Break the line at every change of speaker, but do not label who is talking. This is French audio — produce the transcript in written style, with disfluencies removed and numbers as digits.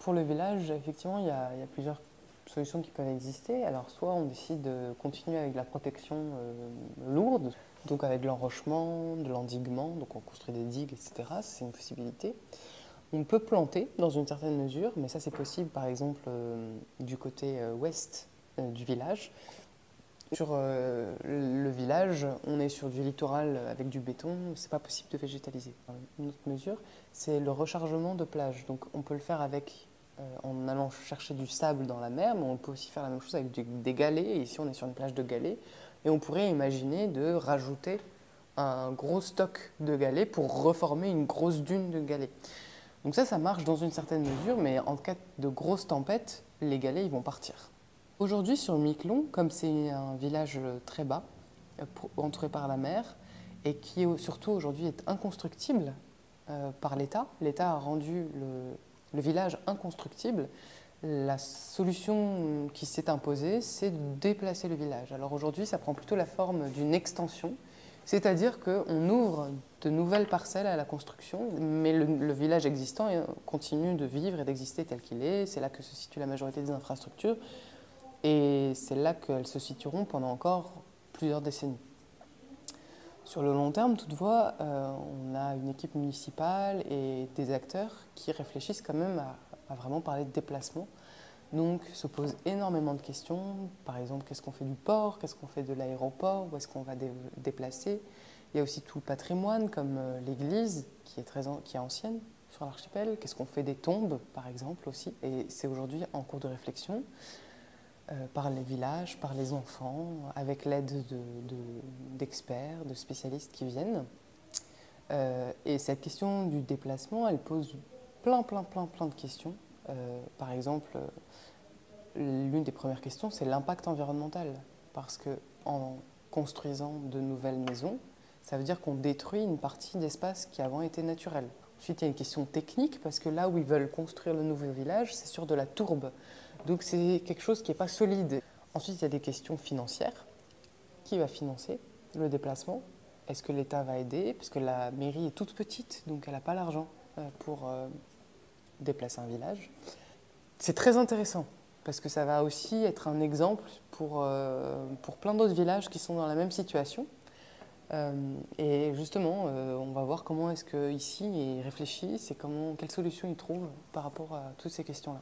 Pour le village, effectivement, il y a plusieurs solutions qui peuvent exister. Alors, soit on décide de continuer avec de la protection lourde, donc avec de l'enrochement, de l'endiguement, donc on construit des digues, etc. C'est une possibilité. On peut planter dans une certaine mesure, mais ça c'est possible par exemple du côté ouest du village. Sur le village, on est sur du littoral avec du béton, c'est pas possible de végétaliser. Une autre mesure, c'est le rechargement de plage. Donc on peut le faire avec, en allant chercher du sable dans la mer, mais on peut aussi faire la même chose avec des galets. Et ici on est sur une plage de galets, et on pourrait imaginer de rajouter un gros stock de galets pour reformer une grosse dune de galets. Donc ça marche dans une certaine mesure, mais en cas de grosse tempête, les galets ils vont partir. Aujourd'hui sur Miquelon, comme c'est un village très bas, entouré par la mer, et qui surtout aujourd'hui est inconstructible par l'État, l'État a rendu le village inconstructible, la solution qui s'est imposée, c'est de déplacer le village. Alors aujourd'hui, ça prend plutôt la forme d'une extension, c'est-à-dire qu'on ouvre de nouvelles parcelles à la construction, mais le village existant continue de vivre et d'exister tel qu'il est. C'est là que se situe la majorité des infrastructures, et c'est là qu'elles se situeront pendant encore plusieurs décennies. Sur le long terme, toutefois, on a une équipe municipale et des acteurs qui réfléchissent quand même à vraiment parler de déplacement. Donc se posent énormément de questions. Par exemple, qu'est-ce qu'on fait du port? Qu'est-ce qu'on fait de l'aéroport? Où est-ce qu'on va déplacer? Il y a aussi tout le patrimoine, comme l'église, qui est ancienne sur l'archipel. Qu'est-ce qu'on fait des tombes, par exemple, aussi? Et c'est aujourd'hui en cours de réflexion. Par les villages, par les enfants, avec l'aide d'experts, de spécialistes qui viennent. Et cette question du déplacement, elle pose plein de questions. Par exemple, l'une des premières questions, c'est l'impact environnemental. Parce qu'en construisant de nouvelles maisons, ça veut dire qu'on détruit une partie d'espace qui avant était naturel. Ensuite, il y a une question technique, parce que là où ils veulent construire le nouveau village, c'est sur de la tourbe. Donc c'est quelque chose qui n'est pas solide. Ensuite, il y a des questions financières. Qui va financer le déplacement? Est-ce que l'État va aider? Parce que la mairie est toute petite, donc elle n'a pas l'argent pour déplacer un village. C'est très intéressant, parce que ça va aussi être un exemple pour plein d'autres villages qui sont dans la même situation. Et justement, on va voir comment est-ce qu'ici ils réfléchissent et quelles solutions ils trouvent par rapport à toutes ces questions-là.